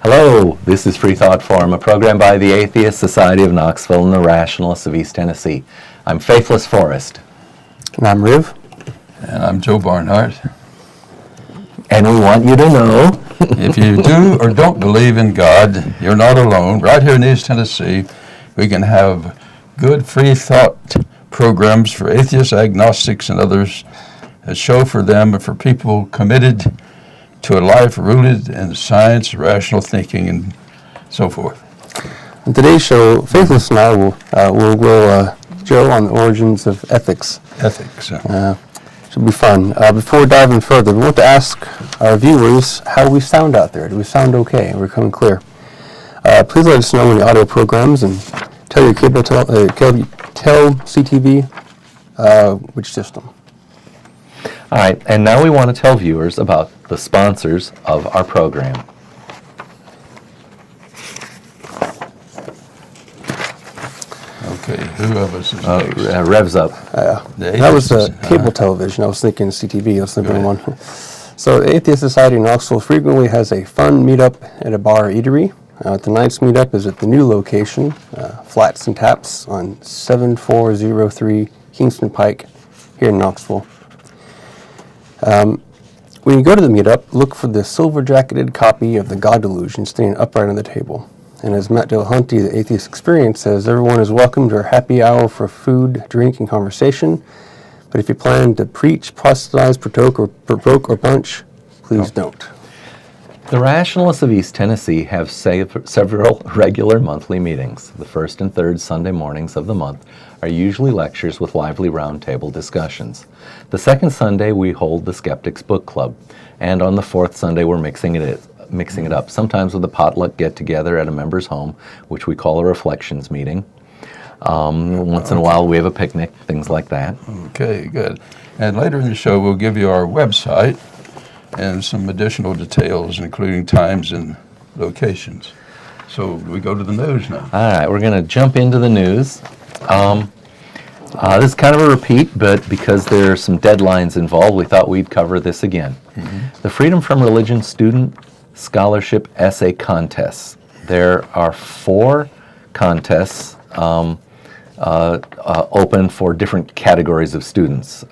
Hello, this is Freethought Forum, a program by the Atheist Society of Knoxville and the Rationalists of East Tennessee. I'm Faithless Forrest. And I'm Riv. And I'm Joe Barnhart. And we want you to know, If you do or don't believe in God, you're not alone. Right here in East Tennessee, we can have good free thought programs for atheists, agnostics, and others, a show for them and for people committed to a life rooted in science, rational thinking, and so forth. On today's show, Faithless and I will Joe on the origins of ethics. Ethics. Should be fun. Before diving further, we want to ask our viewers how we sound out there. Do we sound okay? We're coming clear. Please let us know when the audio programs and tell your cable tell CTV which system. all right, and now we want to tell viewers about the sponsors of our program. Okay, who of us is next? Revs up. That was cable television. I was thinking CTV. I was thinking one. So the Atheist Society in Knoxville frequently has a fun meetup at a bar or eatery. Tonight's meetup is at the new location, Flats and Taps on 7403 Kingston Pike here in Knoxville. When you go to the meetup, look for the silver-jacketed copy of The God Delusion standing upright on the table. And as Matt Dillahunty, the Atheist Experience, says, everyone is welcome to our happy hour for food, drink, and conversation. But if you plan to preach, proselytize, provoke, or punch, please don't. The Rationalists of East Tennessee have several regular monthly meetings. The first and third Sunday mornings of the month are usually lectures with lively roundtable discussions. The second Sunday we hold the Skeptics Book Club, and on the fourth Sunday we're mixing it up, sometimes with a potluck get-together at a member's home, which we call a reflections meeting. Once in a while we have a picnic, things like that. Okay, good. And later in the show, we'll give you our website and some additional details, including times and locations. So we go to the news now. All right, we're going to jump into the news. This is kind of a repeat, but because there are some deadlines involved, we thought we'd cover this again. Mm-hmm. The Freedom from Religion Student Scholarship Essay Contests. There are 4 contests open for different categories of students.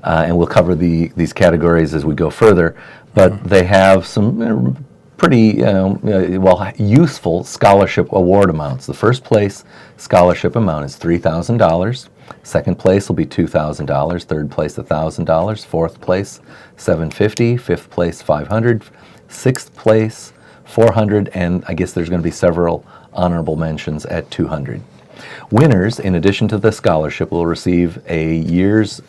And we'll cover these categories as we go further, but they have some pretty useful scholarship award amounts. The first place scholarship amount is $3,000. Second place will be $2,000. Third place $1,000. Fourth place $750. Fifth place $500. Sixth place $400, and I guess there's going to be several honorable mentions at $200. Winners, in addition to the scholarship, will receive a year's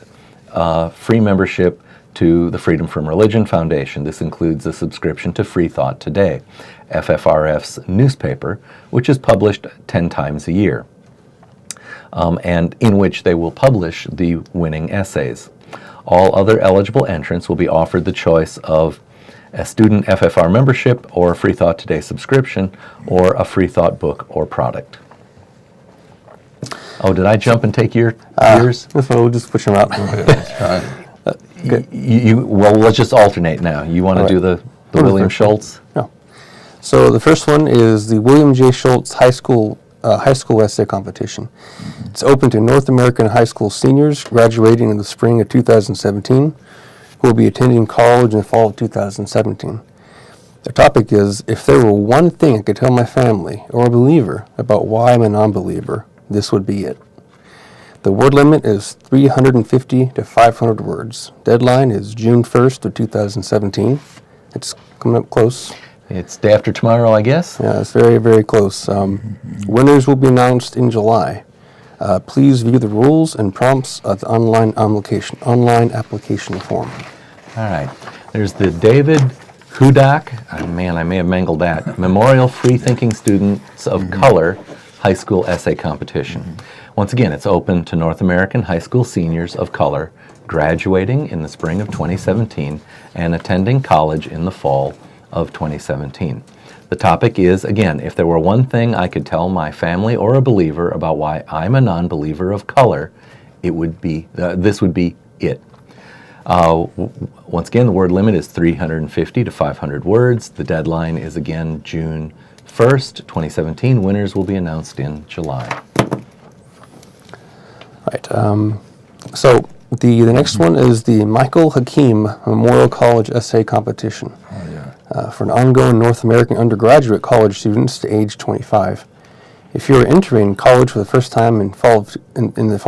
free membership to the Freedom from Religion Foundation. This includes a subscription to Freethought Today, FFRF's newspaper, which is published 10 times a year, and in which they will publish the winning essays. All other eligible entrants will be offered the choice of a student FFR membership or a Freethought Today subscription or a Freethought book or product. Oh, did I jump and take yours? We'll just push them out. Well, let's just alternate now. You want to do the William Schultz? No. So the first one is the William J. Schultz High School Essay Competition. It's open to North American high school seniors graduating in the spring of 2017 who will be attending college in the fall of 2017. The topic is, if there were one thing I could tell my family or a believer about why I'm a non-believer, this would be it. The word limit is 350 to 500 words. Deadline is June 1st of 2017. It's coming up close. It's day after tomorrow, I guess? Yeah, it's very, very close. Winners will be announced in July. Please view the rules and prompts of the online application form. All right. There's the David Hudak, I may have mangled that, Memorial Free Thinking Students of Color High School Essay Competition. Once again, it's open to North American high school seniors of color graduating in the spring of 2017 and attending college in the fall of 2017. The topic is, again, if there were one thing I could tell my family or a believer about why I'm a non-believer of color, it would be this would be it. Once again, the word limit is 350 to 500 words. The deadline is again June 1st, 2017. Winners will be announced in July. Right. So the next one is the Michael Hakim Memorial College Essay Competition for an ongoing North American undergraduate college students to age 25. If you are entering college for the first time in the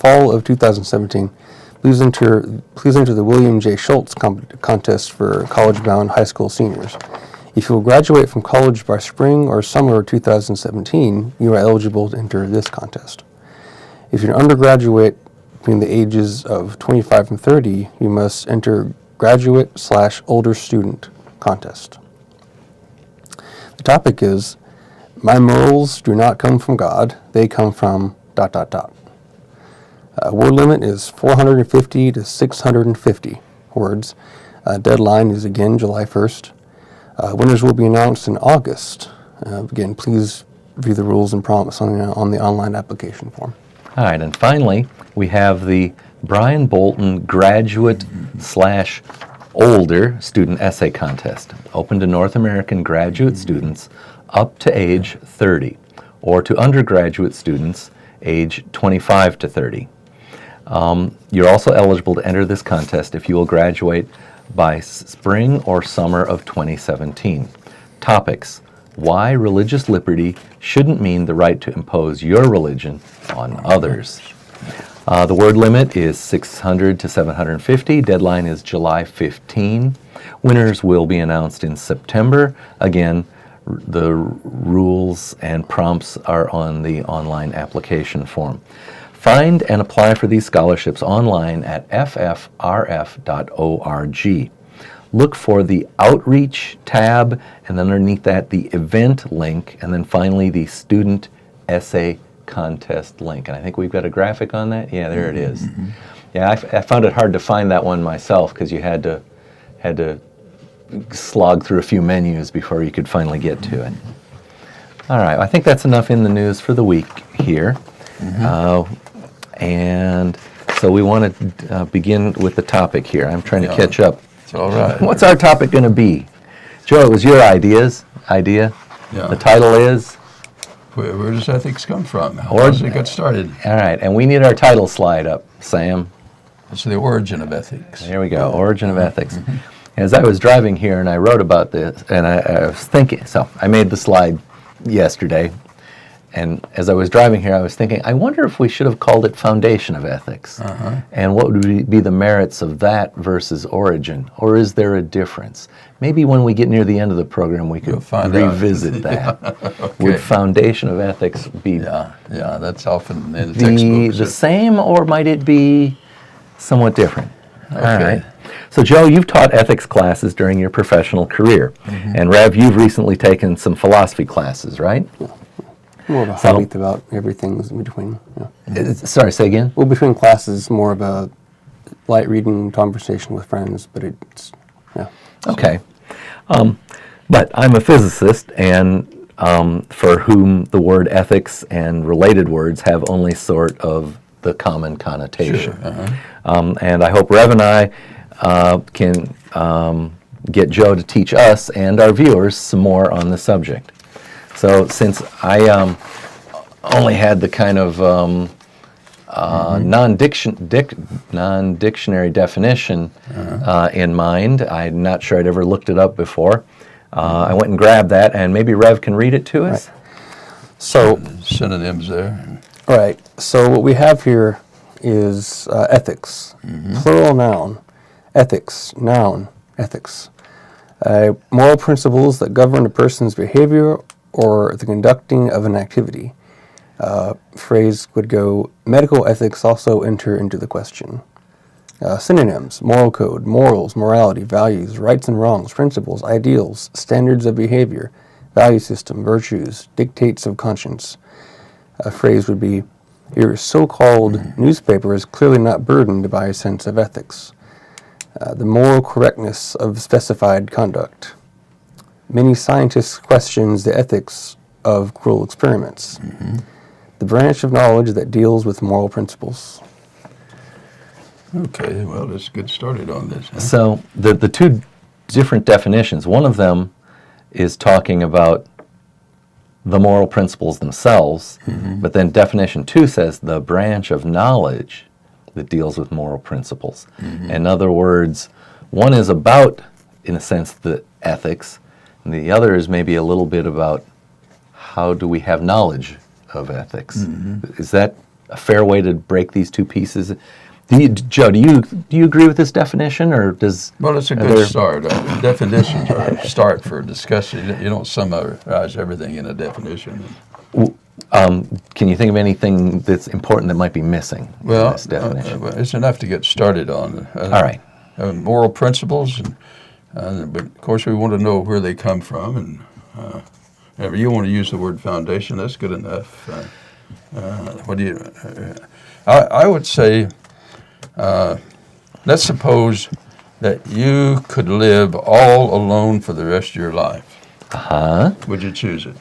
fall of 2017, please enter the William J. Schultz contest for college-bound high school seniors. If you will graduate from college by spring or summer of 2017, you are eligible to enter this contest. If you're an undergraduate between the ages of 25 and 30, you must enter graduate/older student contest. The topic is, my morals do not come from God, they come from ... Word limit is 450 to 650 words. Deadline is again July 1st. Winners will be announced in August. Again, please review the rules and prompts on the online application form. All right, and finally, we have the Brian Bolton graduate/older student essay contest, open to North American graduate students up to age 30, or to undergraduate students age 25 to 30. You're also eligible to enter this contest if you will graduate by spring or summer of 2017. Topics: why religious liberty shouldn't mean the right to impose your religion on others. The word limit is 600 to 750. Deadline is July 15. Winners will be announced in September. Again, the rules and prompts are on the online application form. Find and apply for these scholarships online at ffrf.org. Look for the Outreach tab, and then underneath that, the Event link, and then finally the Student Essay Contest link. And I think we've got a graphic on that. Yeah, there it is. Yeah, I found it hard to find that one myself because you had to slog through a few menus before you could finally get to it. All right, I think that's enough in the news for the week here. And so we want to begin with the topic here. I'm trying to catch up. It's all right. What's our topic going to be? Joe, it was your idea. Yeah. The title is? Where does ethics come from? How does it get started? All right, and we need our title slide up, Sam. It's the origin of ethics. Here we go, origin of ethics. As I was driving here and I wrote about this, and I was thinking, so I made the slide yesterday, and as I was driving here, I was thinking, I wonder if we should have called it Foundation of Ethics, and what would be the merits of that versus origin, or is there a difference? Maybe when we get near the end of the program, we could revisit that. Okay. Would Foundation of Ethics be Yeah, that's often in the textbooks. the same, or might it be somewhat different? Okay. All right. So, Joe, you've taught ethics classes during your professional career, and Rev, you've recently taken some philosophy classes, right? More of a hobby about everything in between. Yeah. Sorry, say again? Well, between classes, more of a light reading conversation with friends, but it's, Okay. But I'm a physicist, and for whom the word ethics and related words have only sort of the common connotation. And I hope Rev and I can get Joe to teach us and our viewers some more on the subject. So since I only had the kind of non-dictionary definition in mind, I'm not sure I'd ever looked it up before. I went and grabbed that, and maybe Rev can read it to us? Right. So, synonyms there. All right. So what we have here is ethics, plural noun, ethics, noun, ethics. Moral principles that govern a person's behavior or the conducting of an activity. Phrase would go, medical ethics also enter into the question. Synonyms, moral code, morals, morality, values, rights and wrongs, principles, ideals, standards of behavior, value system, virtues, dictates of conscience. A phrase would be, your so-called newspaper is clearly not burdened by a sense of ethics. The moral correctness of specified conduct. Many scientists question the ethics of cruel experiments. The branch of knowledge that deals with moral principles. Okay, well, let's get started on this. Huh? So the two different definitions, one of them is talking about the moral principles themselves, but then definition 2 says the branch of knowledge that deals with moral principles. In other words, one is about, in a sense, the ethics, and the other is maybe a little bit about how do we have knowledge of ethics. Is that a fair way to break these two pieces? Joe, do you agree with this definition, or does? Well, it's a good start. Definitions are a start for discussion. You don't summarize everything in a definition. Can you think of anything that's important that might be missing in this definition? It's enough to get started on. All right. Moral principles, but of course we want to know where they come from, and if you want to use the word foundation, that's good enough. What do you? I would say. Let's suppose that you could live all alone for the rest of your life. Would you choose it?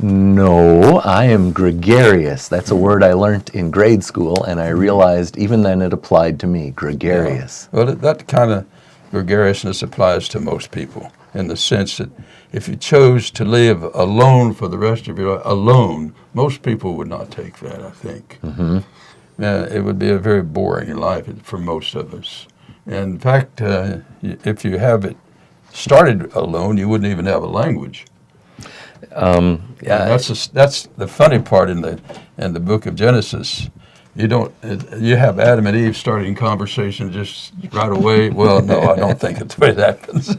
No, I am gregarious. That's a word I learned in grade school, and I realized even then it applied to me, gregarious. Yeah. Well, that kind of gregariousness applies to most people in the sense that if you chose to live alone for the rest of your life, alone, most people would not take that, I think. It would be a very boring life for most of us. And in fact, if you have it started alone, you wouldn't even have a language. That's the funny part in the book of Genesis. You have Adam and Eve starting conversation just right away. Well, no, I don't think it's the way it happens.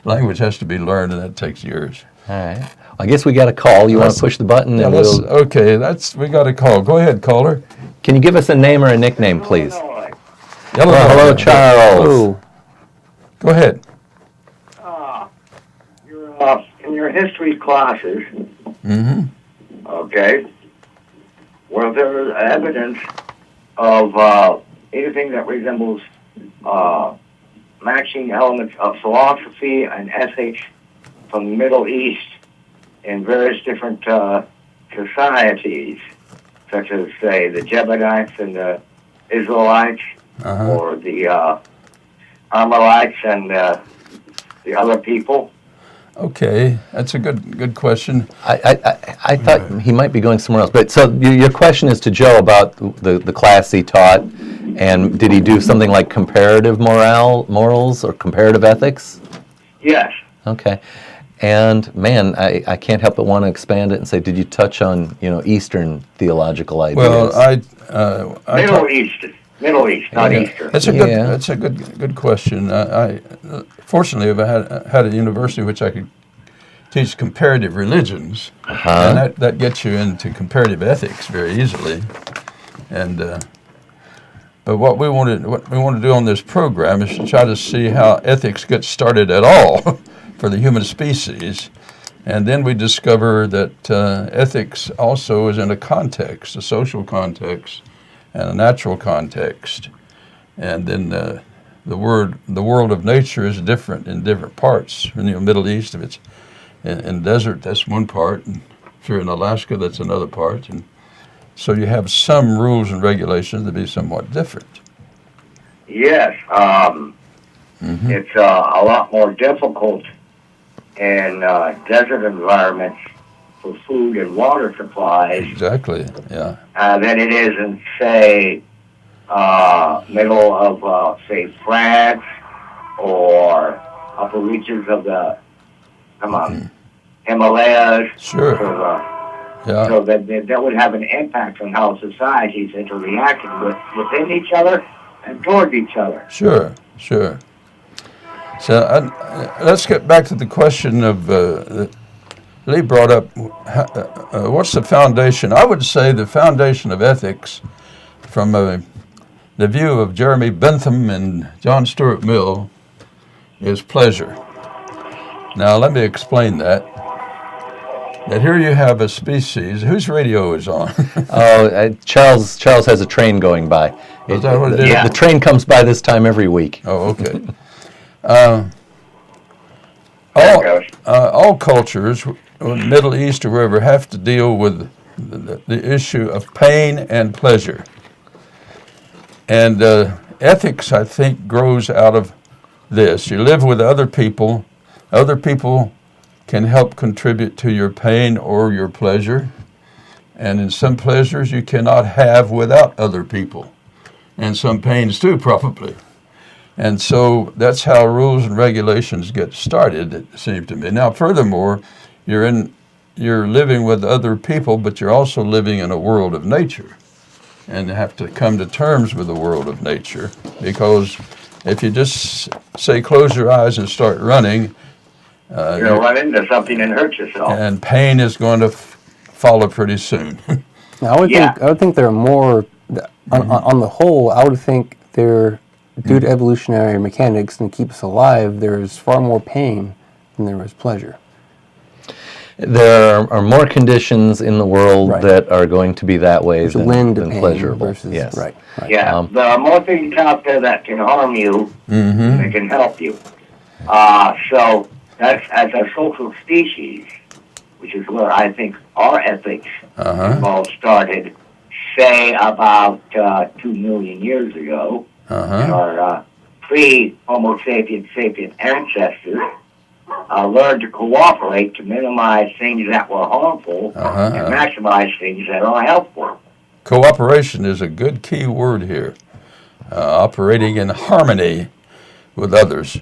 Language has to be learned, and that takes years. All right. Well, I guess we got a call. You want to push the button? Yeah, we got a call. Go ahead, caller. Can you give us a name or a nickname, please? Hello, Charles. Oh, Go ahead. You're in your history classes. Okay. Were there evidence of anything that resembles matching elements of philosophy and ethics from the Middle East in various different societies, such as, say, the Jebusites and the Israelites, or the Amalekites and the other people? Okay, that's a good question. I thought he might be going somewhere else. But so your question is to Joe about the class he taught, and did he do something like comparative morals or comparative ethics? Yes. Okay. And man, I can't help but want to expand it and say, did you touch on Eastern theological ideas? Well, Middle East, not Eastern. That's a good question. I fortunately have had a university which I could teach comparative religions, and that gets you into comparative ethics very easily. And but what we want to do on this program is to try to see how ethics gets started at all for the human species. And then we discover that ethics also is in a context, a social context, and a natural context. And then the world of nature is different in different parts. In the Middle East, if it's in desert, that's one part. And if you're in Alaska, that's another part. And so you have some rules and regulations that be somewhat different. Yes. It's a lot more difficult in desert environments for food and water supplies. Exactly, yeah. Than it is in, say, middle of, say, France or upper reaches of the, Himalayas. Sure. So that would have an impact on how societies interreacted within each other and toward each other. Sure. So let's get back to the question of Lee brought up, what's the foundation? I would say the foundation of ethics from the view of Jeremy Bentham and John Stuart Mill is pleasure. Now let me explain that. That here you have a species whose radio is on. Charles has a train going by. Is that what it is? The train comes by this time every week. Oh, okay. All cultures, Middle East or wherever, have to deal with the issue of pain and pleasure. And ethics, I think, grows out of this. You live with other people. Other people can help contribute to your pain or your pleasure. And in some pleasures you cannot have without other people. And some pains too, probably. And so that's how rules and regulations get started, it seems to me. Now, furthermore, you're living with other people, but you're also living in a world of nature. And you have to come to terms with the world of nature, because if you just say close your eyes and start running, You're going to run into something and hurt yourself. and pain is going to follow pretty soon. Now, I would think there are more, on the whole, I would think there, due to evolutionary mechanics and to keep us alive, there's far more pain than there is pleasure. There are more conditions in the world Right. that are going to be that way Which lend to than pain pleasurable. versus, Yes. right. Yeah, there are more things out there that can harm you than that can help you. So that's, as a social species, which is where I think our ethics all started, say about 2 million years ago. Our pre-Homo sapien ancestors learned to cooperate to minimize things that were harmful and maximize things that are helpful. Cooperation is a good key word here. Operating in harmony with others.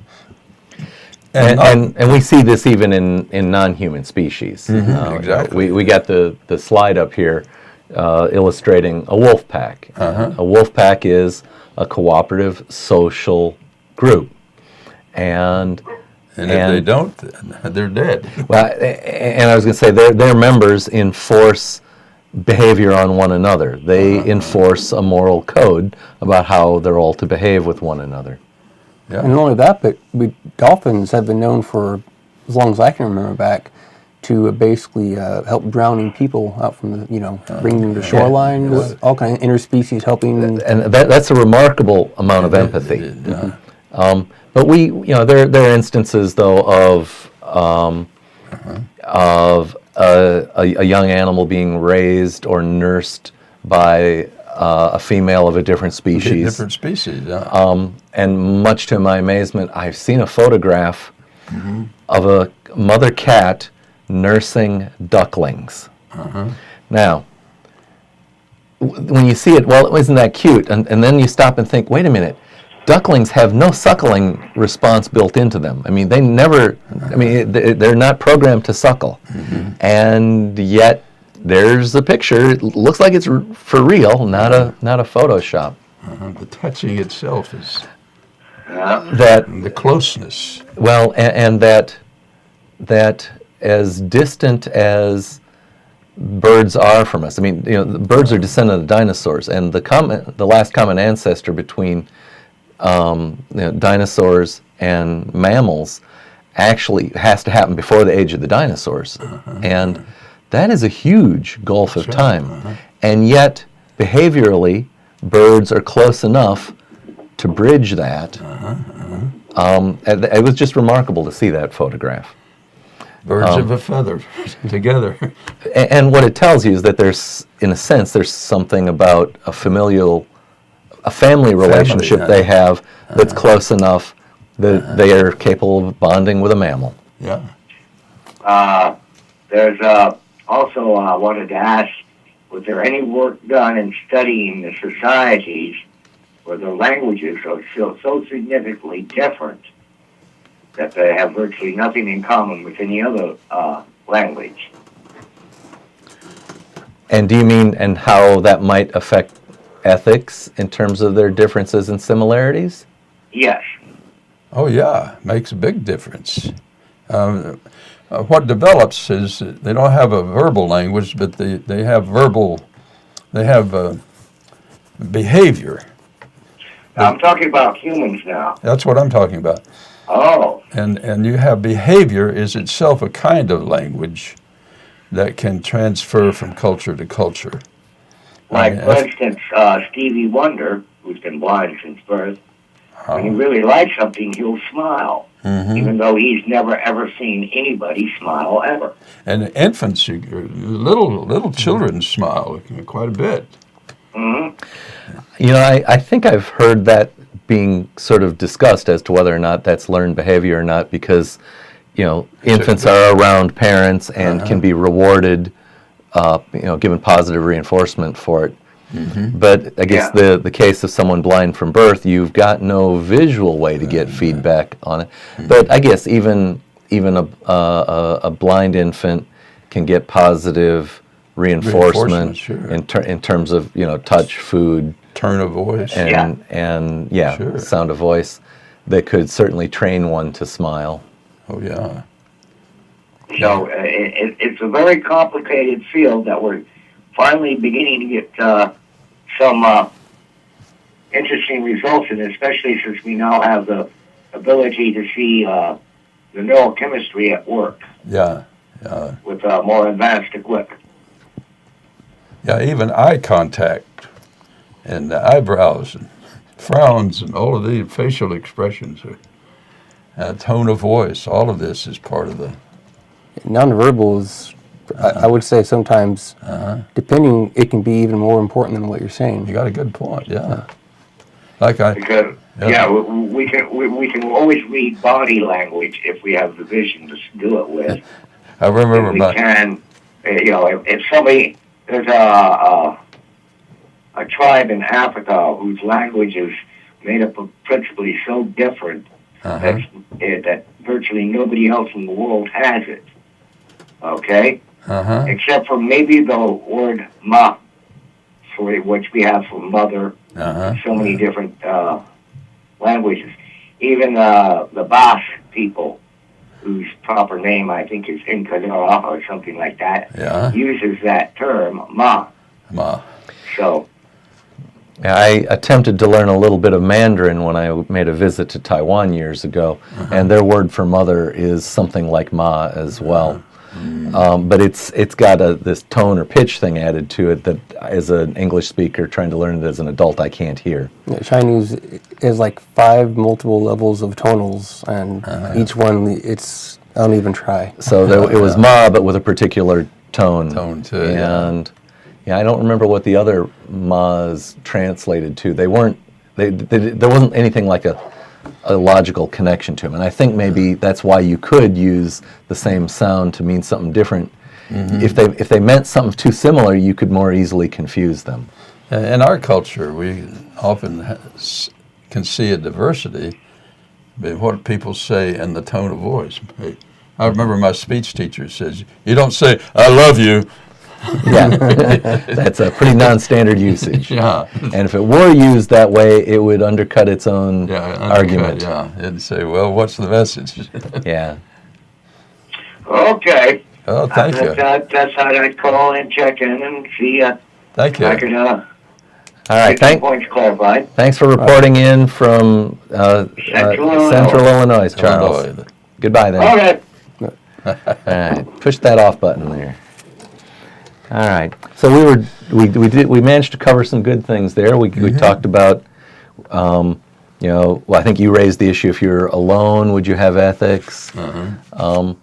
And we see this even in non-human species. Exactly. We got the slide up here illustrating a wolf pack. A wolf pack is a cooperative social group. And if they don't, they're dead. Well, and I was going to say their members enforce behavior on one another. They enforce a moral code about how they're all to behave with one another. Yeah. And not only that, but dolphins have been known for as long as I can remember back to basically help drowning people out from the, bring them to shoreline, with all kind of interspecies helping. And that's a remarkable amount of empathy. But there are instances though of a young animal being raised or nursed by a female of a different species. Different species, yeah. And much to my amazement, I've seen a photograph of a mother cat nursing ducklings. Now, when you see it, well, isn't that cute? And then you stop and think, wait a minute, ducklings have no suckling response built into them. I mean, they're not programmed to suckle. And yet, there's a picture. It looks like it's for real, not a Photoshop. The touching itself is the closeness. Well, and that as distant as birds are from us. I mean, the birds are descendant of dinosaurs, and the last common ancestor between dinosaurs and mammals actually has to happen before the age of the dinosaurs, and that is a huge gulf of time. And yet, behaviorally, birds are close enough to bridge that. It was just remarkable to see that photograph. Birds of a feather together. And what it tells you is that in a sense, there's something about a family relationship they have that's close enough that they are capable of bonding with a mammal. Yeah. There's also I wanted to ask, was there any work done in studying the societies where the languages are so significantly different that they have virtually nothing in common with any other language? And do you mean and how that might affect ethics in terms of their differences and similarities? Yes. Oh yeah, makes a big difference. What develops is they don't have a verbal language, but they have behavior. I'm talking about humans now. That's what I'm talking about. Oh. And you have behavior is itself a kind of language that can transfer from culture to culture. Like, for instance, Stevie Wonder, who's been blind since birth, when he really likes something, he'll smile, even though he's never, ever seen anybody smile ever. And infants, little children smile quite a bit. You know, I think I've heard that being sort of discussed as to whether or not that's learned behavior or not, because, you know, infants are around parents and can be rewarded, you know, given positive reinforcement for it. But I guess the case of someone blind from birth, you've got no visual way to get feedback on it. But I guess even a blind infant can get positive reinforcement sure. in terms of, you know, touch, food, Turn of voice. and Sure. sound of voice that could certainly train one to smile. Oh, yeah. So it's a very complicated field that we're finally beginning to get some interesting results in, especially since we now have the ability to see the neurochemistry at work Yeah. with more advanced equipment. Yeah, even eye contact and the eyebrows and frowns and all of the facial expressions, tone of voice, all of this is part of the... Nonverbal is, I would say sometimes, depending, it can be even more important than what you're saying. You got a good point, yeah. Like Because we can always read body language if we have the vision to do it with. I remember We can, you know, if somebody, there's a tribe in Africa whose language is made up of principally so different that virtually nobody else in the world has it. Okay? Except for maybe the word ma, for which we have for mother, so many different languages. Even the Basque people, whose proper name I think is Incadora or something like that, uses that term, ma. So... Yeah, I attempted to learn a little bit of Mandarin when I made a visit to Taiwan years ago, and their word for mother is something like ma as well. But it's got this tone or pitch thing added to it that, as an English speaker trying to learn it as an adult, I can't hear. Yeah, Chinese is like 5 multiple levels of tonals, and each one, it's, I don't even try. So it was ma, but with a particular tone. Tone too, and I don't remember what the other ma's translated to. They weren't. There wasn't anything like a logical connection to them, and I think maybe that's why you could use the same sound to mean something different. If they meant something too similar, you could more easily confuse them. In our culture, we often can see a diversity in what people say and the tone of voice. I remember my speech teacher says, "You don't say, 'I love you.'" Yeah, that's a pretty non-standard usage. Yeah. And if it were used that way, it would undercut its own argument. Yeah, it'd say, "Well, what's the message?" Yeah. Okay. Oh, thank you. That's how I'd call and check in and see Thank you. I could All right. get some points clarified. Thanks for reporting in from Central Illinois, Charles. Illinois. Goodbye then. Okay. All right. Push that off button there. All right. So we managed to cover some good things there. We talked about, you know, well, I think you raised the issue, if you're alone, would you have ethics? So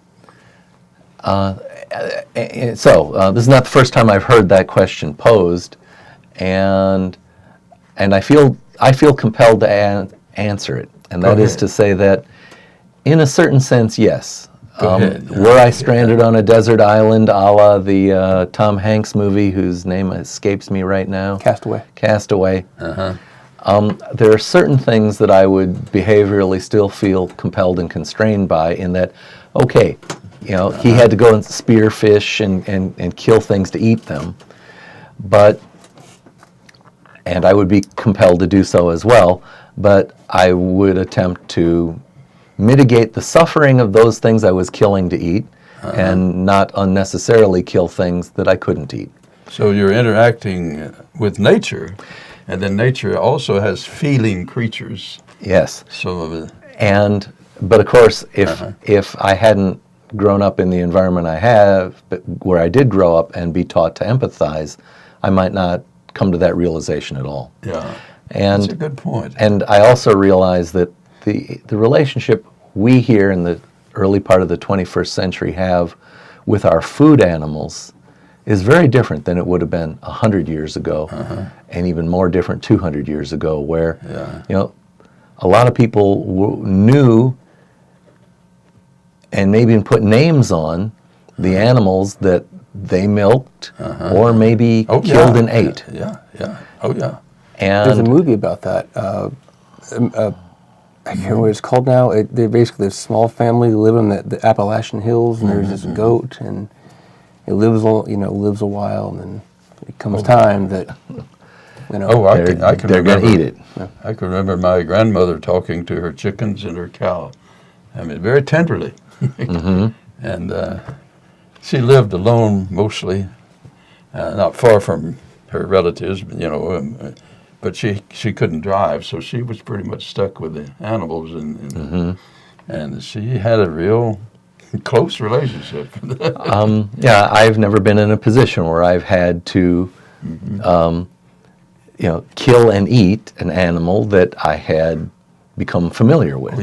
this is not the first time I've heard that question posed, and I feel compelled to answer it, and that is to say that, in a certain sense, yes. Were I stranded on a desert island, a la the Tom Hanks movie, whose name escapes me right now? Castaway. There are certain things that I would behaviorally still feel compelled and constrained by, in that, okay, you know, he had to go and spear fish and kill things to eat them, and I would be compelled to do so as well, but I would attempt to mitigate the suffering of those things I was killing to eat, and not unnecessarily kill things that I couldn't eat. So you're interacting with nature, and then nature also has feeling creatures. Yes. But of course, if I hadn't grown up in the environment I have, but where I did grow up and be taught to empathize, I might not come to that realization at all. Yeah. And that's a good point. And I also realize that the relationship we here in the early part of the 21st century have with our food animals is very different than it would have been 100 years ago, and even more different 200 years ago, where a lot of people knew and maybe even put names on the animals that they milked or maybe killed and ate. And There's a movie about that. I can't remember what it's called now. They're basically this small family who live in the Appalachian Hills, and there's this goat, and it lives a while, and then it comes time that I can they're remember. going to eat it. I can remember my grandmother talking to her chickens and her cow. I mean, very tenderly. And she lived alone mostly, not far from her relatives, but she couldn't drive, so she was pretty much stuck with the animals, and she had a real close relationship. I've never been in a position where I've had to, kill and eat an animal that I had become familiar with.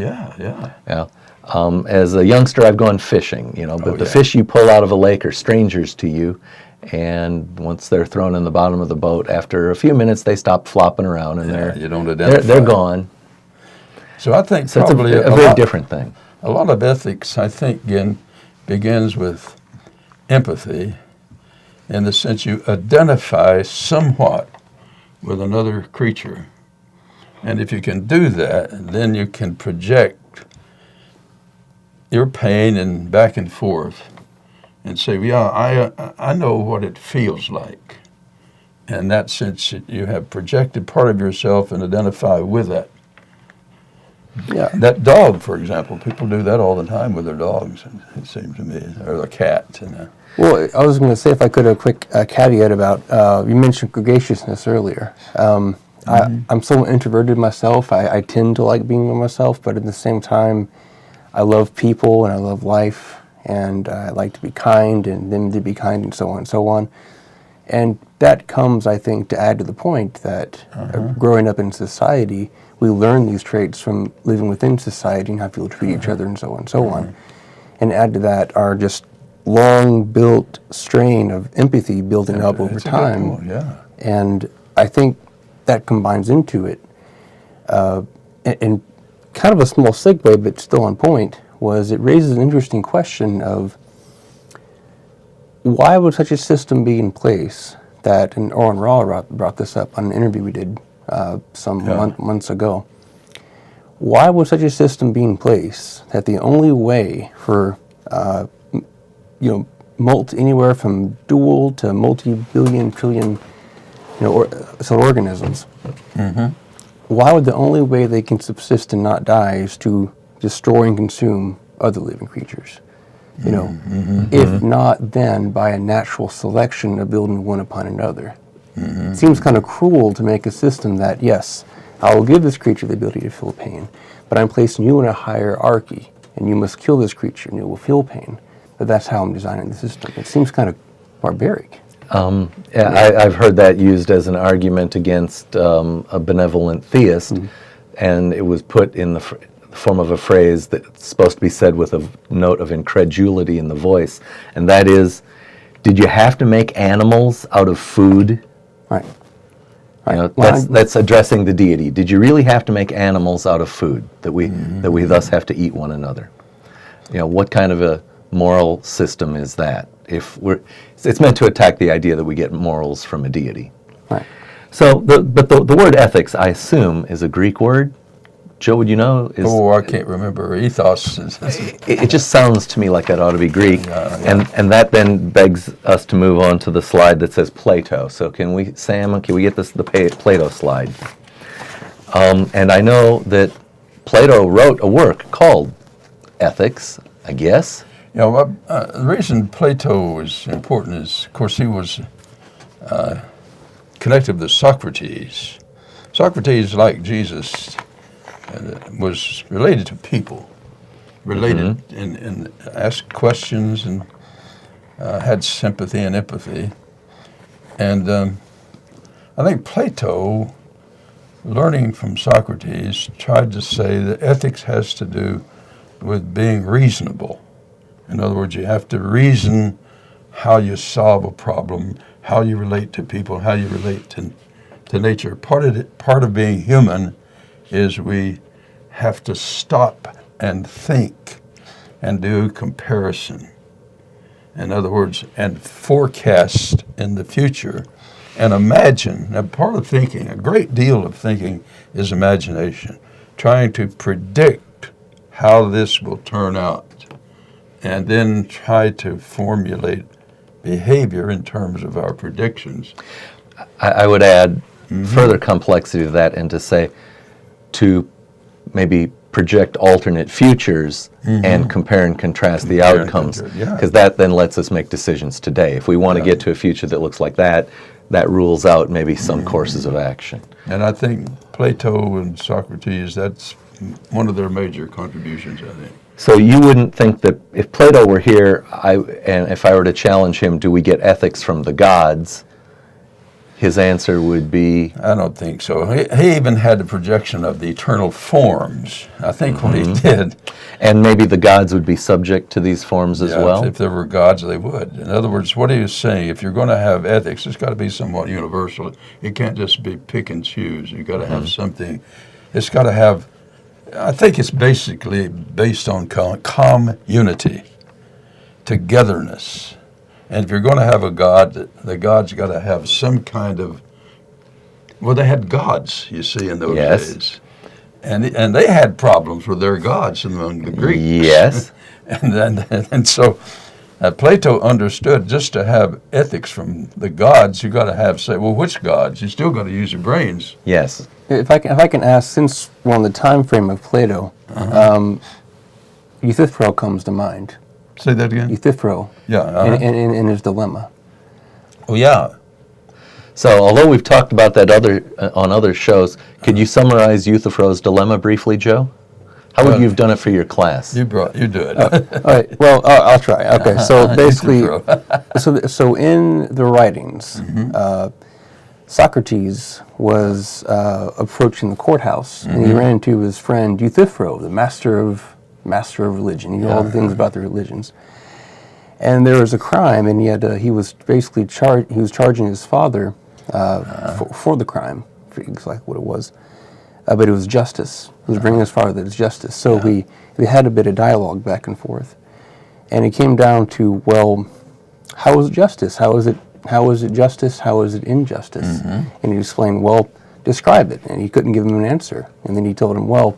As a youngster, I've gone fishing, but the fish you pull out of a lake are strangers to you. And once they're thrown in the bottom of the boat, after a few minutes, they stop flopping around, and you don't identify. They're gone. So I think So probably it's a very different thing. A lot of ethics, I think, begins with empathy, in the sense you identify somewhat with another creature. And if you can do that, then you can project your pain and back and forth and say, I know what it feels like. In that sense, you have projected part of yourself and identify with that. Yeah. That dog, for example, people do that all the time with their dogs, it seems to me, or the cat. Well, I was going to say, if I could, a quick caveat about, you mentioned gregaciousness earlier. I'm so introverted myself. I tend to like being with myself, but at the same time, I love people and I love life, and I like to be kind and them to be kind, and so on and so on. And that comes, I think, to add to the point that growing up in society, we learn these traits from living within society and how people treat each other and so on and so on. And add to that our just long-built strain of empathy building up over time. And I think that combines into it. And kind of a small segue, but still on point, was it raises an interesting question of why would such a system be in place that, and Oren Raw brought this up on an interview we did months ago. Why would such a system be in place that the only way for, anywhere from dual to multi-billion, trillion, cell organisms, why would the only way they can subsist and not die is to destroy and consume other living creatures? If not, then by a natural selection of building one upon another. It seems kind of cruel to make a system that, yes, I will give this creature the ability to feel pain, but I'm placing you in a hierarchy, and you must kill this creature, and you will feel pain. But that's how I'm designing the system. It seems kind of barbaric. I've heard that used as an argument against a benevolent theist, and it was put in the form of a phrase that's supposed to be said with a note of incredulity in the voice, and that is, did you have to make animals out of food? Right. That's addressing the deity. Did you really have to make animals out of food that we thus have to eat one another? What kind of a moral system is that? It's meant to attack the idea that we get morals from a deity. Right. So, the word ethics, I assume, is a Greek word. Joe, would you know? I can't remember. Ethos. It just sounds to me like that ought to be Greek, and that then begs us to move on to the slide that says Plato. So can we get the Plato slide? And I know that Plato wrote a work called Ethics, I guess. The reason Plato is important is, of course, he was connected with Socrates. Socrates, like Jesus, was related to people, and asked questions and had sympathy and empathy. And I think Plato, learning from Socrates, tried to say that ethics has to do with being reasonable. In other words, you have to reason how you solve a problem, how you relate to people, how you relate to nature. Part of being human is we have to stop and think and do comparison. In other words, and forecast in the future and imagine. Now, part of thinking, a great deal of thinking, is imagination, trying to predict how this will turn out and then try to formulate behavior in terms of our predictions. I would add further complexity to that and to say to maybe project alternate futures and compare and contrast the Compare and outcomes, contrast, yeah. because that then lets us make decisions today. If we want to get to a future that looks like that, that rules out maybe some courses of action. And I think Plato and Socrates, that's one of their major contributions, I think. So you wouldn't think that if Plato were here, and if I were to challenge him, do we get ethics from the gods? His answer would be, I don't think so. He even had the projection of the eternal forms. I think what he did. and maybe the gods would be subject to these forms as Yeah, well? if there were gods, they would. In other words, what he was saying, if you're going to have ethics, it's got to be somewhat universal. It can't just be pick and choose. You've got to have something. It's got to have, I think it's basically based on community, togetherness. And if you're going to have a god, the god's got to have some kind of, well, they had gods, you see, in those days. And they had problems with their gods among the Greeks. Yes. and so Plato understood just to have ethics from the gods, you got to have, say, well, which gods? You still got to use your brains. Yes. If I can ask, since we're on the time frame of Plato, Euthyphro comes to mind. Say that again? Euthyphro. Yeah. In his dilemma. Oh, yeah. So although we've talked about that on other shows, could you summarize Euthyphro's dilemma briefly, Joe? How would you have done it for your class? You do it. All right. Well, I'll try. Okay. So basically, so in the writings, Socrates was approaching the courthouse, and he ran into his friend Euthyphro, the master of religion. He knew all the things about the religions. And there was a crime, and he was basically charging his father for the crime. I forget exactly what it was. But it was justice. He was bringing his father that it's justice. So we had a bit of dialogue back and forth. And it came down to, well, how is justice? How is it justice? How is it injustice? And he explained, well, describe it. And he couldn't give him an answer. And then he told him, well,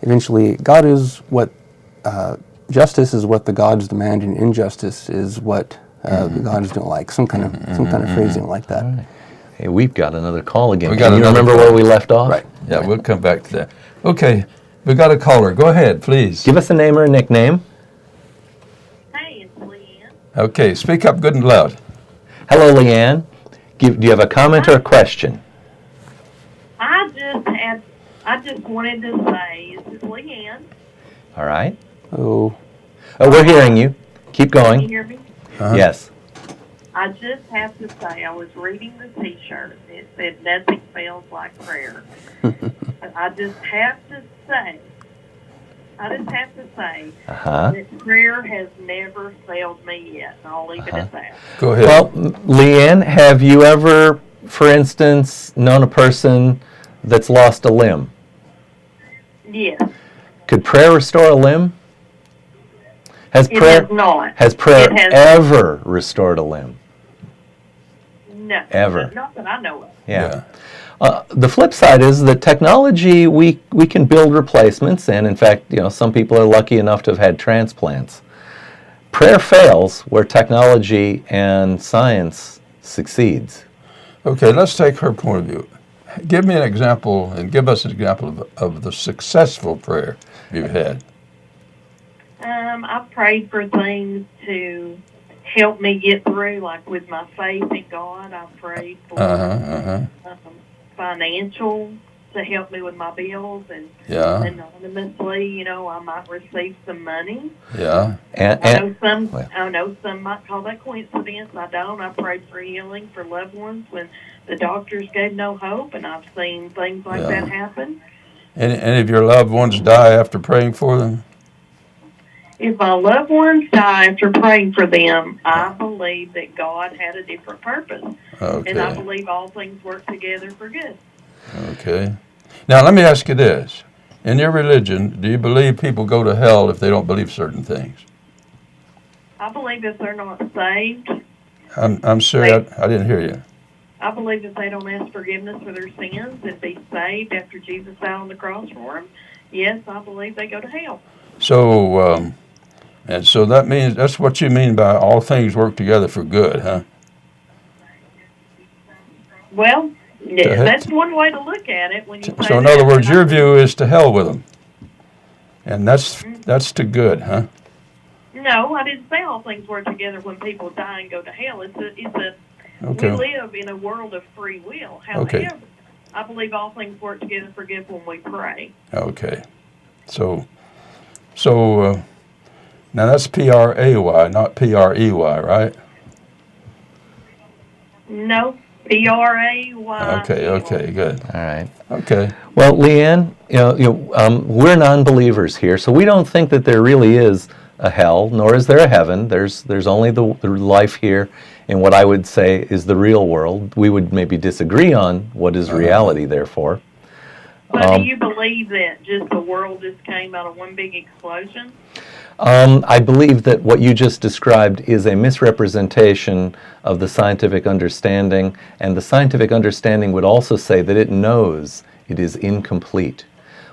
eventually God is what, justice is what the gods demand, and injustice is what the gods don't like. Some kind of phrasing like that. Right. Hey, we've got another call again. Can you remember where we left off? Right. Yeah, we'll come back to that. Okay, we got a caller. Go ahead, please. Give us a name or a nickname. Hey, it's Leanne. Okay, speak up good and loud. Hello, Leanne. Do you have a comment or a question? I just wanted to say, this is Leanne. All right. Oh, We're hearing you. Keep Can you going. hear me? Yes. I just have to say, I was reading the T-shirt, and it said, nothing fails like prayer. I just have to say Uh-huh. that prayer has never failed me yet, and I'll leave it at that. Go ahead. Well, Leanne, have you ever, for instance, known a person that's lost a limb? Yes, Could prayer restore a limb? Has it prayer has not. has prayer It has- ever restored a limb? No. Ever. Not that I know of. Yeah. The flip side is that technology, we can build replacements, and in fact, some people are lucky enough to have had transplants. Prayer fails where technology and science succeeds. Okay, let's take her point of view. Give me an example, and give us an example of the successful prayer you've had. I've prayed for things to help me get through, like with my faith in God. I've prayed for financial to help me with my bills, and Yeah, anonymously, I might receive some money. yeah. I know some might call that coincidence. I don't. I prayed for healing for loved ones when the doctors gave no hope, and I've seen things like Yeah. that happen. Any of your loved ones die after praying for them? If my loved ones die after praying for them, I believe that God had a different purpose. And I Okay. believe all things work together for good. Okay. Now, let me ask you this. In your religion, do you believe people go to hell if they don't believe certain things? I believe if they're not saved, I'm sorry, I didn't hear you. I believe if they don't ask forgiveness for their sins and be saved after Jesus died on the cross for them, yes, I believe they go to hell. So, and so that means, that's what you mean by all things work together for good, huh? Well, yeah, hell. that's one way to look at it. When you say So in that, other words, but your view is to hell with them. And that's to good, huh? No, I didn't say all things work together when people die and go to hell. Okay. We live in a world of free will. Okay. However, I believe all things work together for good when we pray. Okay. So now that's P-R-A-Y, not P-R-E-Y, right? No, P-R-A-Y. Okay, good. All right. Okay. Well, Leanne, we're non-believers here, so we don't think that there really is a hell, nor is there a heaven. There's only the life here in what I would say is the real world. We would maybe disagree on what is reality, therefore. So do you believe that just the world just came out of one big explosion? I believe that what you just described is a misrepresentation of the scientific understanding, and the scientific understanding would also say that it knows it is incomplete.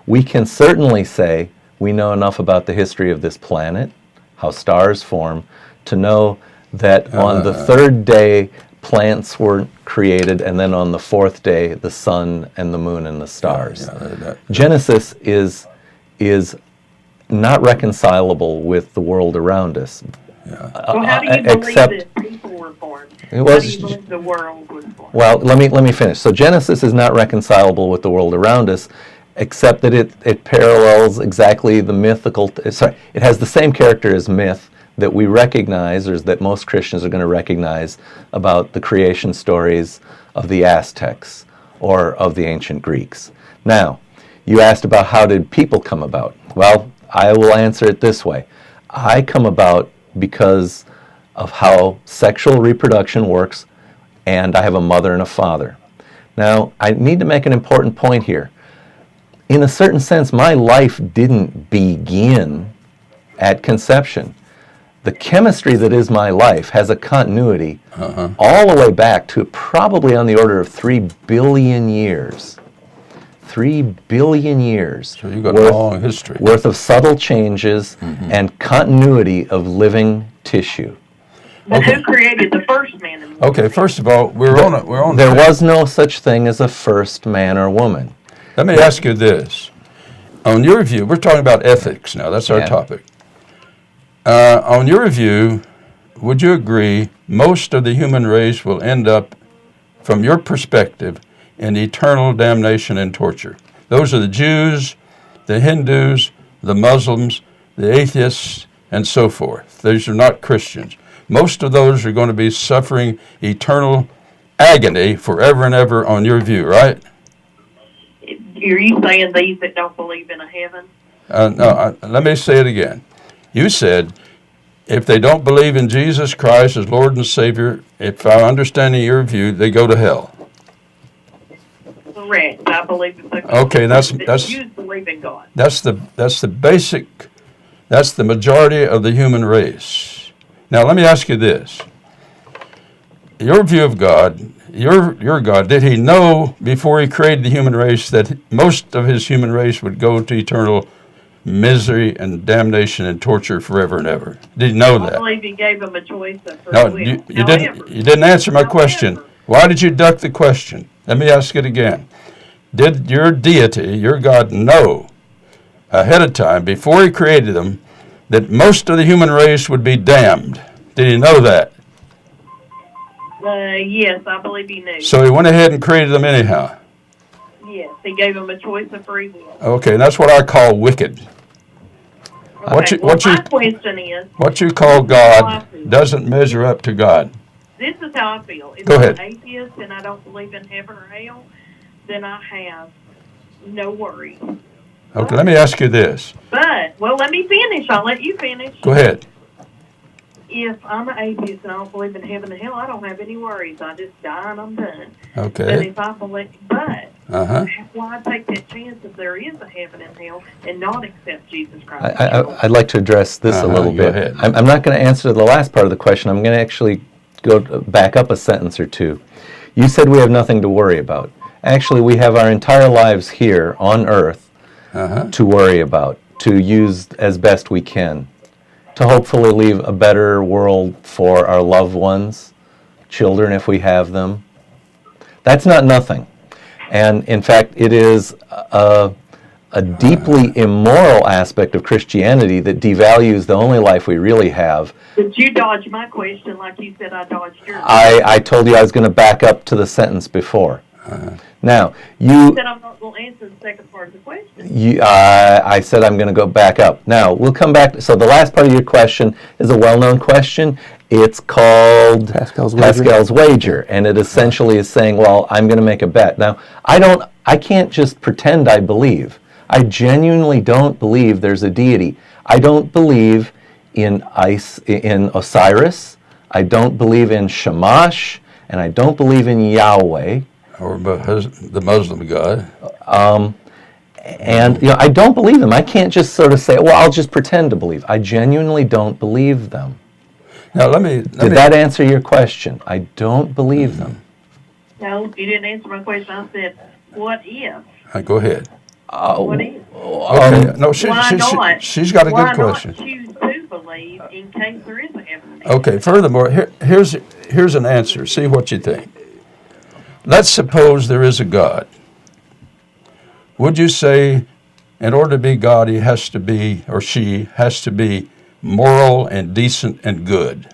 We can certainly say we know enough about the history of this planet, how stars form, to know that on the third day plants were created, and then on the fourth day the sun and the moon and the stars. Genesis is not reconcilable with the world around us. Well, how do you believe that people were formed? How do you believe the world was formed? Well, let me finish. So Genesis is not reconcilable with the world around us, except that it parallels exactly the mythical. It has the same character as myth that we recognize, or that most Christians are going to recognize, about the creation stories of the Aztecs or of the ancient Greeks. Now, you asked about how did people come about. Well, I will answer it this way. I come about because of how sexual reproduction works, and I have a mother and a father. Now, I need to make an important point here. In a certain sense, my life didn't begin at conception. The chemistry that is my life has a continuity all the way back to probably on the order of 3 billion years. 3 billion years So you've got a long history. worth of subtle changes and continuity of living tissue. But who created the first man and woman? Okay, first of all, we're on There was no such thing as a first man or woman. Let me ask you this. On your view, we're talking about ethics now. That's our Yeah. topic. On your view, would you agree most of the human race will end up, from your perspective, in eternal damnation and torture? Those are the Jews, the Hindus, the Muslims, the atheists, and so forth. These are not Christians. Most of those are going to be suffering eternal agony forever and ever on your view, right? Are you saying these that don't believe in a heaven? No, let me say it again. You said, if they don't believe in Jesus Christ as Lord and Savior, if I'm understanding your view, they go to hell. Correct. I believe that Okay, that's Jews believe in God. that's the basic, that's the majority of the human race. Now let me ask you this. Your view of God, your God, did he know before he created the human race that most of his human race would go to eternal misery and damnation and torture forever and ever? Did he know I that? believe he gave them a choice of free No, will. you However, didn't answer my question. However. Why did you duck the question? Let me ask it again. Did your deity, your God, know ahead of time, before he created them, that most of the human race would be damned? Did he know that? Yes, I believe he knew. So he went ahead and created them anyhow. Yes, he gave them a choice of free will. Okay, that's what I call wicked. Okay, my question is, What you call God doesn't measure up to God. this is how I feel. If Go I'm ahead. an atheist and I don't believe in heaven or hell, then I have no worries. Okay, let me ask you this. But, well, let me finish. I'll let you finish. Go ahead. If I'm an atheist and I don't believe in heaven and hell, I don't have any worries. I just die and I'm done. But Okay. if I believe, why take that chance if there is a heaven and hell and not accept Jesus Christ? I'd like to address this a little Go bit. ahead. I'm not going to answer the last part of the question. I'm going to actually go back up a sentence or two. You said we have nothing to worry about. Actually, we have our entire lives here on earth to worry about, to use as best we can, to hopefully leave a better world for our loved ones, children if we have them. That's not nothing. And in fact, it is a deeply immoral aspect of Christianity that devalues the only life we really have. Did you dodge my question like you said I dodged yours? I told you I was going to back up to the sentence before. Now, you said I'm not going to answer the second part of the question. I said I'm going to go back up. Now, we'll come back. So the last part of your question is a well-known question. It's called Pascal's wager, and it essentially is saying, well, I'm going to make a bet. Now, I can't just pretend I believe. I genuinely don't believe there's a deity. I don't believe in Osiris. I don't believe in Shamash, and I don't believe in Yahweh. Or the Muslim God. And I don't believe them. I can't just sort of say, well, I'll just pretend to believe. I genuinely don't believe them. Now, Did that answer your question? I don't believe them. No, you didn't answer my question. I said, what if? Go ahead. What if? Okay. No, she's got a good question. Why not choose to believe in case there is a heaven and hell? Okay, furthermore, here's an answer. See what you think. Let's suppose there is a God. Would you say, in order to be God, he has to be, or she has to be moral and decent and good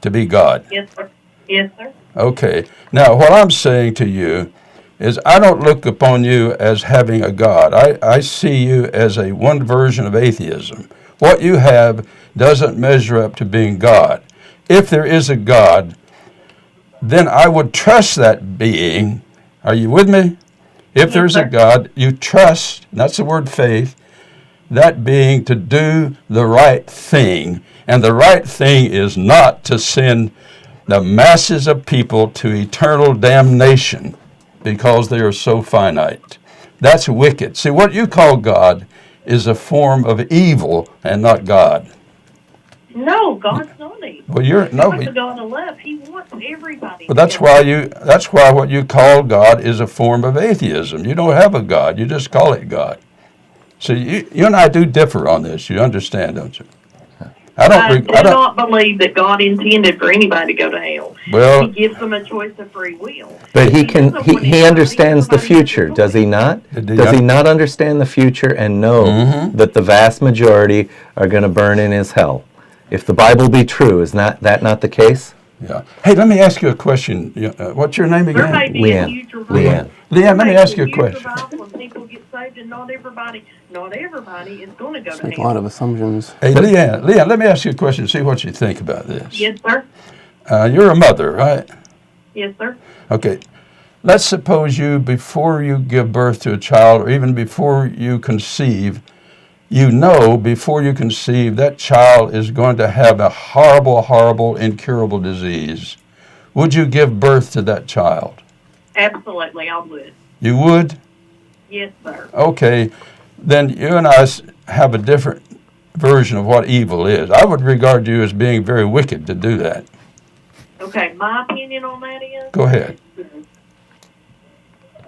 to be God? Yes, sir. Yes, sir. Okay. Now, what I'm saying to you is I don't look upon you as having a God. I see you as a one version of atheism. What you have doesn't measure up to being God. If there is a God, then I would trust that being. Are you with me? If there's a God, you trust, that's the word faith, that being to do the right thing. And the right thing is not to send the masses of people to eternal damnation because they are so finite. That's wicked. See, what you call God is a form of evil and not God. No, God's not evil. Well, God's a God of love. He wants everybody. But that's why what you call God is a form of atheism. You don't have a God. You just call it God. So you and I do differ on this. You understand, don't you? I do not believe that God intended for anybody to go to hell. Well, he gives them a choice of free will. But he understands the future, does he not? Does he not understand the future and know that the vast majority are going to burn in his hell? If the Bible be true, is that not the case? Yeah. Hey, let me ask you a question. What's your name again? Leanne. Leanne, let me ask you a question. When people get saved, and not everybody is going to go to Make hell. a lot of assumptions. Hey, Leanne, let me ask you a question. See what you think about this. Yes, sir. You're a mother, right? Yes, sir. Okay. Let's suppose before you give birth to a child, or even before you conceive, before you conceive, that child is going to have a horrible, horrible, incurable disease. Would you give birth to that child? Absolutely, I would. You would? Yes, sir. Okay. Then you and I have a different version of what evil is. I would regard you as being very wicked to do that. Okay, my opinion on that is? Go ahead.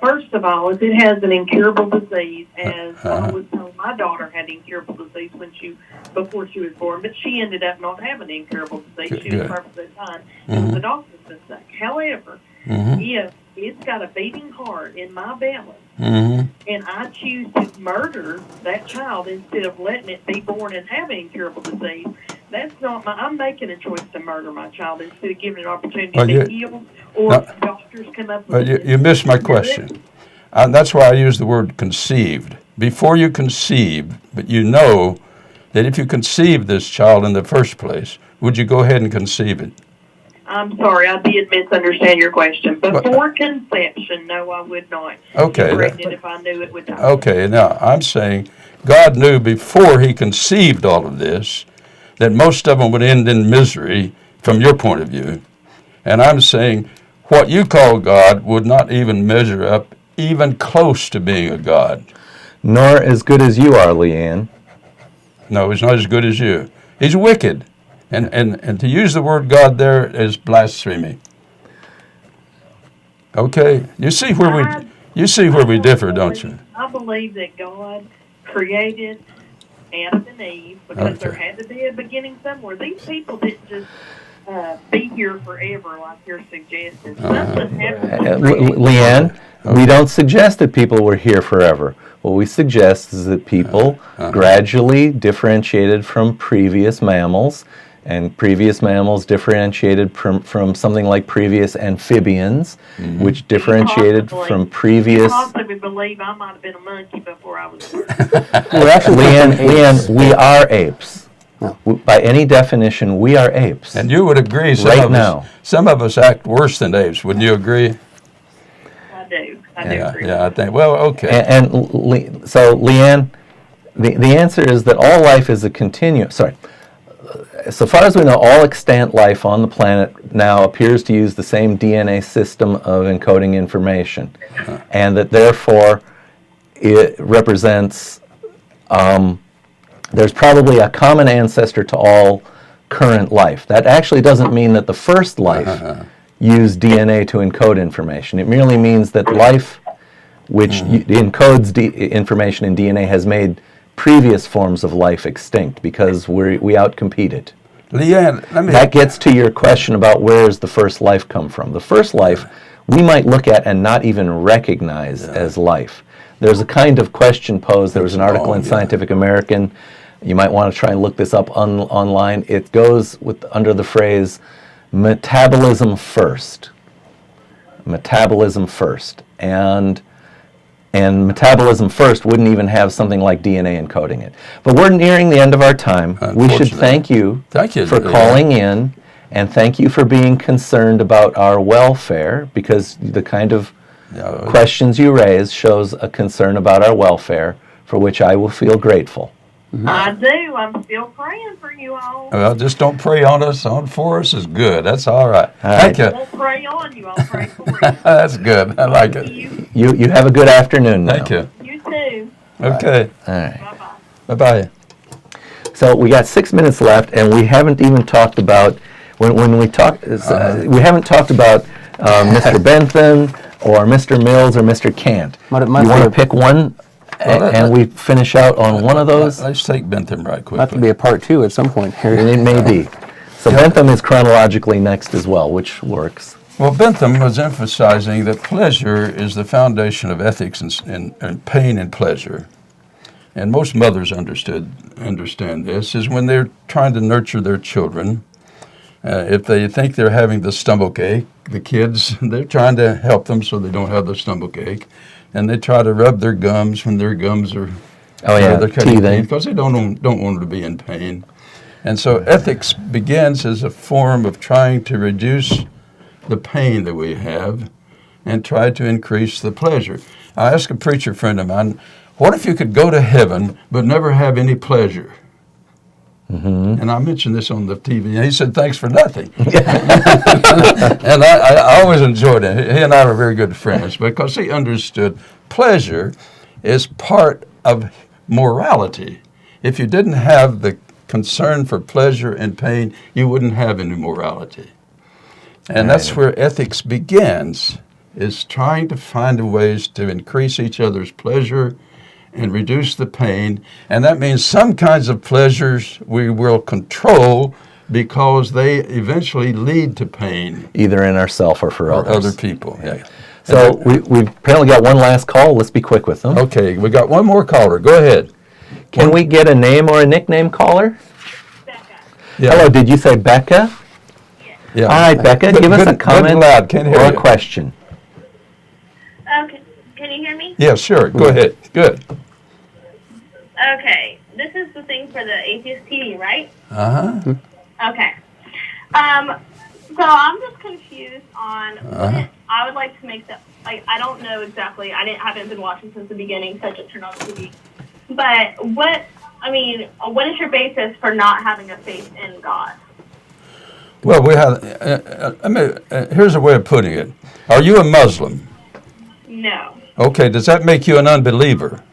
First of all, if it has an incurable disease, as I was told, my daughter had incurable disease before she was born, but she ended up not having incurable disease. She was perfectly fine. It was the doctor's mistake. However, if it's got a beating heart in my belly, and I choose to murder that child instead of letting it be born and have an incurable disease, that's not I'm making a choice to murder my child instead of giving it an opportunity to be healed, or doctors come up with you missed my question. That's why I use the word conceived. Before you conceive, but you know that if you conceive this child in the first place, would you go ahead and conceive it? I'm sorry, I did misunderstand your question. Before conception, no, I would not. Okay. Correct it if I knew it would die. Okay, now I'm saying God knew before he conceived all of this that most of them would end in misery from your point of view. And I'm saying what you call God would not even measure up even close to being a God. Nor as good as you are, Leanne. No, he's not as good as you. He's wicked. And to use the word God there is blasphemy. Okay? You see where we differ, don't you? I believe that God created Adam and Eve because there had to be a beginning somewhere. These people didn't just be here forever like you're suggesting. Something happened. Leanne, we don't suggest that people were here forever. What we suggest is that people gradually differentiated from previous mammals, and previous mammals differentiated from something like previous amphibians, which differentiated from previous... You possibly believe I might have been a monkey before I was born. Leanne, we are apes. No. By any definition, we are apes. And you would agree some of us act worse than apes. Wouldn't you agree? I do agree. Yeah, I think, well, okay. So, Leanne, the answer is that all life is a continuum. Sorry. So far as we know, all extant life on the planet now appears to use the same DNA system of encoding information, and that therefore it represents, there's probably a common ancestor to all current life. That actually doesn't mean that the first life used DNA to encode information. It merely means that life which encodes information in DNA has made previous forms of life extinct because we outcompete it. Leanne, that gets to your question about where does the first life come from. The first life we might look at and not even recognize as life. There's a kind of question posed. There was an article in Scientific American. You might want to try and look this up online. It goes under the phrase metabolism first. Metabolism first. And metabolism first wouldn't even have something like DNA encoding it. But we're nearing the end of our time. We should thank you for calling in, and thank you for being concerned about our welfare, because the kind of questions you raise shows a concern about our welfare, for which I will feel grateful. I do. I'm still praying for you all. Well, just don't pray on us. For us is good. That's all right. Thank you. I won't pray on you. I'll pray for you. That's good. I like it. You have a good afternoon now. Thank you. You too. Okay. All right. Bye-bye. Bye-bye. So we got 6 minutes left, and we haven't even talked about, when we talk, we haven't talked about Mr. Bentham or Mr. Mills or Mr. Kant. You want to pick one? And we finish out on one of those? Let's take Bentham right quickly. That could be a part 2 at some point here. It may be. So Bentham is chronologically next as well, which works. Well, Bentham was emphasizing that pleasure is the foundation of ethics and pain and pleasure. And most mothers understand this, is when they're trying to nurture their children. If they think they're having the stomach ache, the kids, they're trying to help them so they don't have the stomach ache. And they try to rub their gums when their gums are they're cutting teeth, because they don't want them to be in pain. And so ethics begins as a form of trying to reduce the pain that we have and try to increase the pleasure. I asked a preacher friend of mine, what if you could go to heaven but never have any pleasure? And I mentioned this on the TV, and he said, thanks for nothing. And I always enjoyed it. He and I were very good friends because he understood pleasure is part of morality. If you didn't have the concern for pleasure and pain, you wouldn't have any morality. And that's where ethics begins, is trying to find ways to increase each other's pleasure and reduce the pain. And that means some kinds of pleasures we will control because they eventually lead to pain. Either in ourselves or for others. Other people, yeah. So we've apparently got one last call. Let's be quick with them. Okay, we got one more caller. Go ahead. Can we get a name or a nickname caller? Becca. Yeah. Hello, did you say Becca? Yeah. All right, Becca, give us a comment loud. Can't hear or you. a question. Can you hear me? Yeah, sure. Go ahead. Good. Okay. This is the thing for the atheist TV, right? Uh-huh. Okay. I'm just confused on what I would like to make that. Like, I don't know exactly. I haven't been watching since the beginning, so I just turned on the TV. But what is your basis for not having a faith in God? Well, we have. Here's a way of putting it. Are you a Muslim? No. Okay. Does that make you an unbeliever?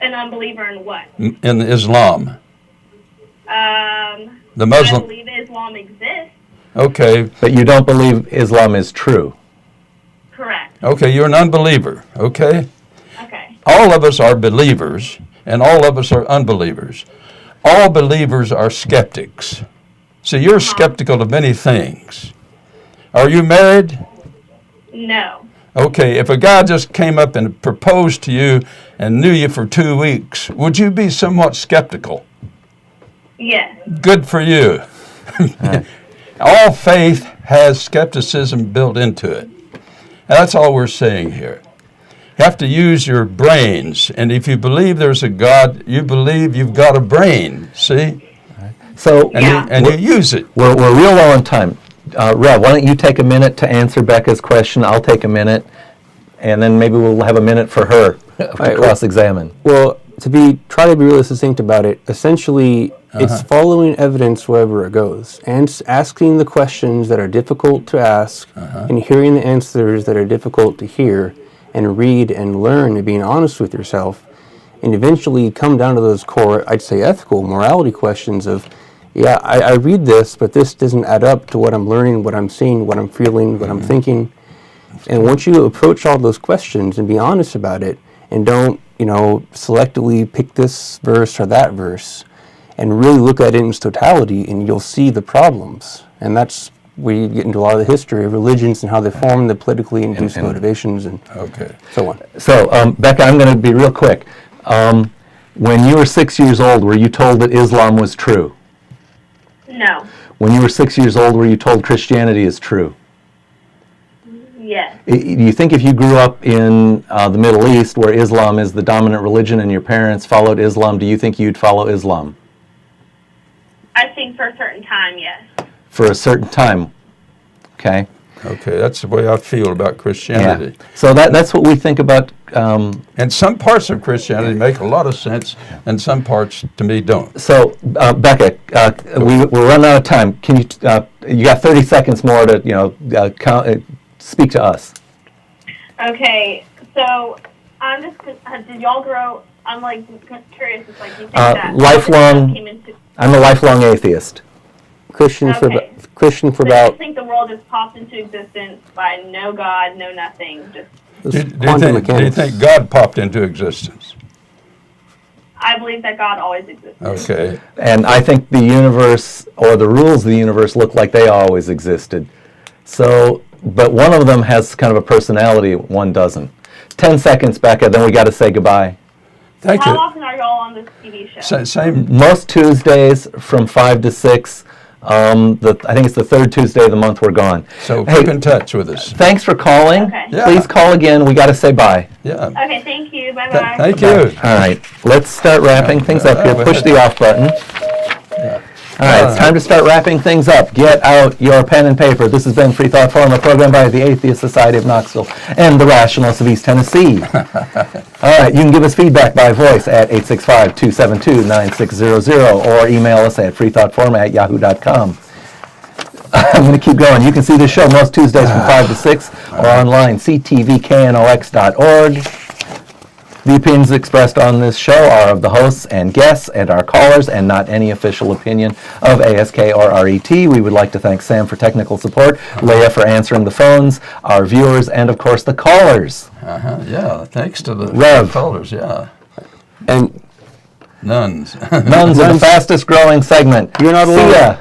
An unbeliever in what? In Islam. The Muslim. I believe Islam exists. Okay. But you don't believe Islam is true. Correct. Okay. You're an unbeliever. Okay. Okay. All of us are believers, and all of us are unbelievers. All believers are skeptics. So you're skeptical of many things. Are you married? No. Okay, if a guy just came up and proposed to you and knew you for 2 weeks, would you be somewhat skeptical? Yes. Good for you. All faith has skepticism built into it. And that's all we're saying here. You have to use your brains, and if you believe there's a God, you believe you've got a brain, see? So And you use it. we're real low on time. Rev, why don't you take a minute to answer Becca's question? I'll take a minute, and then maybe we'll have a minute for her to cross-examine. Well, try to be really succinct about it. Essentially, it's following evidence wherever it goes, and asking the questions that are difficult to ask, and hearing the answers that are difficult to hear, and read and learn, and being honest with yourself, and eventually come down to those core, I'd say, ethical, morality questions of, yeah, I read this, but this doesn't add up to what I'm learning, what I'm seeing, what I'm feeling, what I'm thinking. And once you approach all those questions and be honest about it, and don't, selectively pick this verse or that verse, and really look at it in its totality, and you'll see the problems. And that's where you get into a lot of the history of religions and how they form the politically induced motivations and so on. So, Becca, I'm going to be real quick. When you were 6 years old, were you told that Islam was true? No. When you were 6 years old, were you told Christianity is true? Yes. Do you think if you grew up in the Middle East, where Islam is the dominant religion and your parents followed Islam, do you think you'd follow Islam? I think for a certain time, yes. For a certain time, okay? Okay, that's the way I feel about Christianity. Yeah. So that's what we think about. And some parts of Christianity make a lot of sense, and some parts, to me, don't. So, Becca, we're running out of time. Can you got 30 seconds more to speak to us? Okay, so I'm just. Did y'all grow? I'm curious. It's like you think that lifelong. came into. I'm a lifelong atheist. Christian for So about. you think the world just popped into existence by no God, no nothing? Do you think God popped into existence? I believe that God always existed. Okay. And I think the universe, or the rules of the universe, look like they always existed. So, but one of them has kind of a personality, one doesn't. 10 seconds, Becca, then we got to say goodbye. Thank you. How often are y'all on this TV show? Same. Most Tuesdays from 5 to 6. I think it's the third Tuesday of the month we're gone. So keep in touch with us. Thanks for calling. Okay. Yeah. Please call again. We got to say bye. Yeah. Okay, thank you. Bye-bye. Thank you. All right. Let's start wrapping things up here. Push the off button. All right. It's time to start wrapping things up. Get out your pen and paper. This has been Freethought Forum, a program by the Atheist Society of Knoxville and the Rationalists of East Tennessee. All right. You can give us feedback by voice at 865-272-9600 or email us at freethoughtforum@yahoo.com. I'm going to keep going. You can see the show most Tuesdays from 5 to 6 or online, ctvknox.org. The opinions expressed on this show are of the hosts and guests and our callers and not any official opinion of ASK or RET. We would like to thank Sam for technical support, Leah for answering the phones, our viewers, and of course the callers. Yeah, thanks to the Rev. callers, yeah. And Nuns. Nuns are the fastest growing segment. You're not See alone. ya.